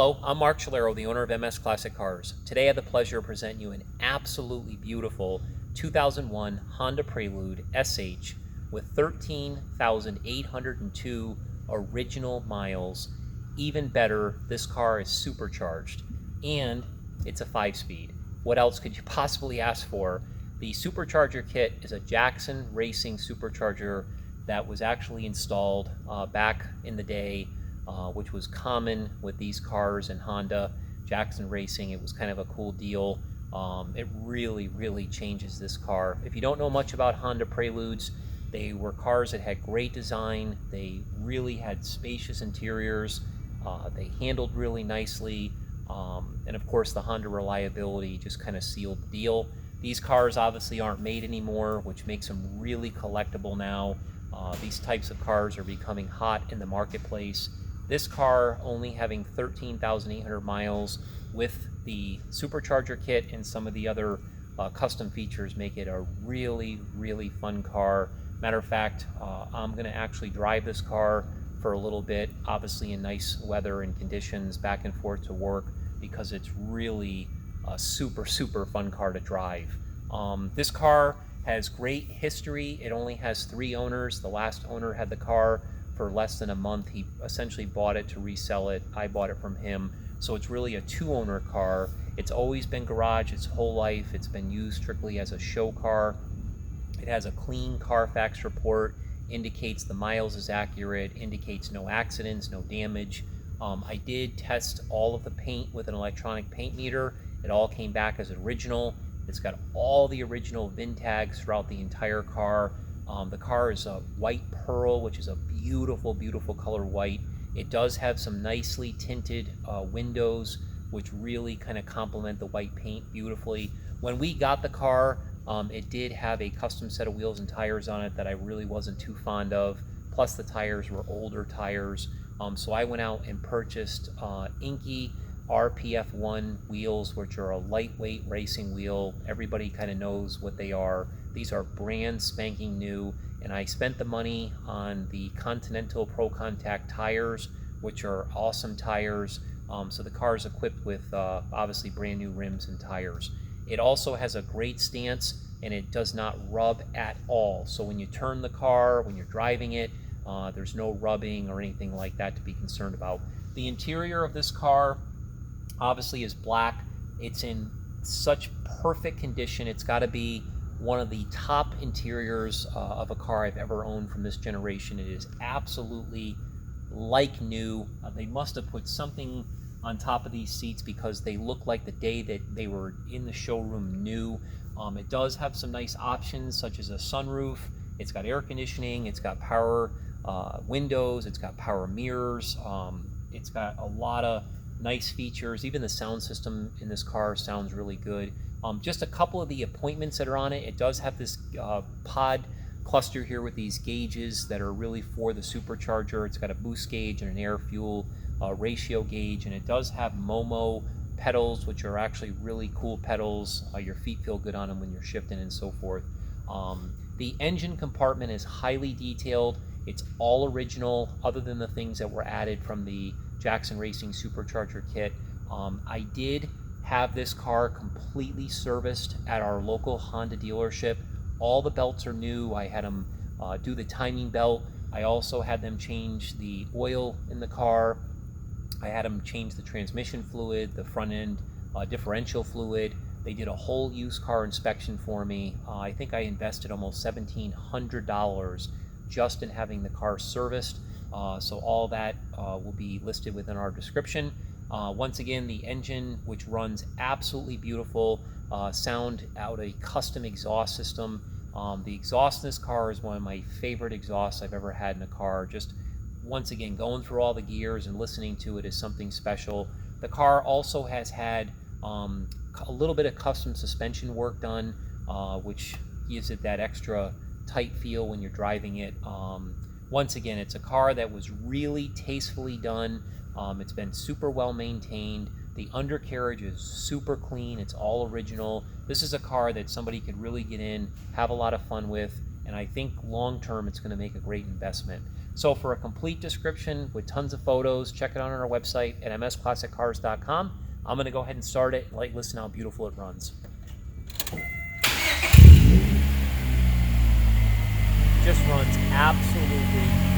Hello, I'm Mark Chalero, the owner of MS Classic Cars. Today I have the pleasure of presenting you an absolutely beautiful 2001 Honda Prelude SH with 13,802 original miles. Even better, this car is supercharged and it's a 5-speed. What else could you possibly ask for? The Supercharger kit is a Jackson Racing Supercharger that was actually installed back in the day, which was common with these cars and Honda. Jackson Racing, it was kind of a cool deal. It really changes this car. If you don't know much about Honda Preludes, they were cars that had great design. They really had spacious interiors. They handled really nicely. And of course the Honda reliability just kind of sealed the deal. These cars obviously aren't made anymore, which makes them really collectible now. These types of cars are becoming hot in the marketplace. This car only having 13,800 miles with the Supercharger kit and some of the other custom features make it a really fun car. Matter of fact, I'm going to actually drive this car for a little bit, obviously in nice weather and conditions, back and forth to work, because it's really a super fun car to drive. This car has great history. It only has 3 owners. The last owner had the car for less than a month. He essentially bought it to resell it. I bought it from him. So it's really a 2-owner car. It's always been garage its whole life. It's been used strictly as a show car. It has a clean Carfax report, indicates the miles is accurate, indicates no accidents, no damage. I did test all of the paint with an electronic paint meter. It all came back as original. It's got all the original VIN tags throughout the entire car. The car is a white pearl, which is a beautiful color white. It does have some nicely tinted windows, which really kind of complement the white paint beautifully. When we got the car, it did have a custom set of wheels and tires on it that I really wasn't too fond of. Plus the tires were older tires. So I went out and purchased Enkei RPF1 wheels, which are a lightweight racing wheel. Everybody kind of knows what they are. These are brand spanking new, and I spent the money on the Continental Pro Contact tires, which are awesome tires. So the car is equipped with obviously brand new rims and tires. It also has a great stance, and it does not rub at all. So when you turn the car, when you're driving it, there's no rubbing or anything like that to be concerned about. The interior of this car obviously is black. It's in such perfect condition. It's got to be one of the top interiors of a car I've ever owned from this generation. It is absolutely like new. They must have put something on top of these seats because they look like the day that they were in the showroom new. It does have some nice options such as a sunroof. It's got air conditioning. It's got power windows. It's got power mirrors. It's got a lot of nice features. Even the sound system in this car sounds really good. Just a couple of the appointments that are on it. It does have this pod cluster here with these gauges that are really for the Supercharger. It's got a boost gauge and an air fuel ratio gauge, and it does have Momo pedals, which are actually really cool pedals. Your feet feel good on them when you're shifting and so forth. The engine compartment is highly detailed. It's all original other than the things that were added from the Jackson Racing Supercharger kit. I did have this car completely serviced at our local Honda dealership. All the belts are new. I had them do the timing belt. I also had them change the oil in the car. I had them change the transmission fluid, the front end differential fluid. They did a whole used car inspection for me. I think I invested almost $1,700 just in having the car serviced. So all that will be listed within our description. Once again, the engine, which runs absolutely beautiful, sound out a custom exhaust system. The exhaust in this car is one of my favorite exhausts I've ever had in a car. Just once again, going through all the gears and listening to it is something special. The car also has had a little bit of custom suspension work done, which gives it that extra tight feel when you're driving it. Once again, it's a car that was really tastefully done. It's been super well maintained. The undercarriage is super clean. It's all original. This is a car that somebody could really get in, have a lot of fun with, and I think long term it's going to make a great investment. So for a complete description with tons of photos, check it out on our website at msclassiccars.com. I'm going to go ahead and start it and listen how beautiful it runs. Just runs absolutely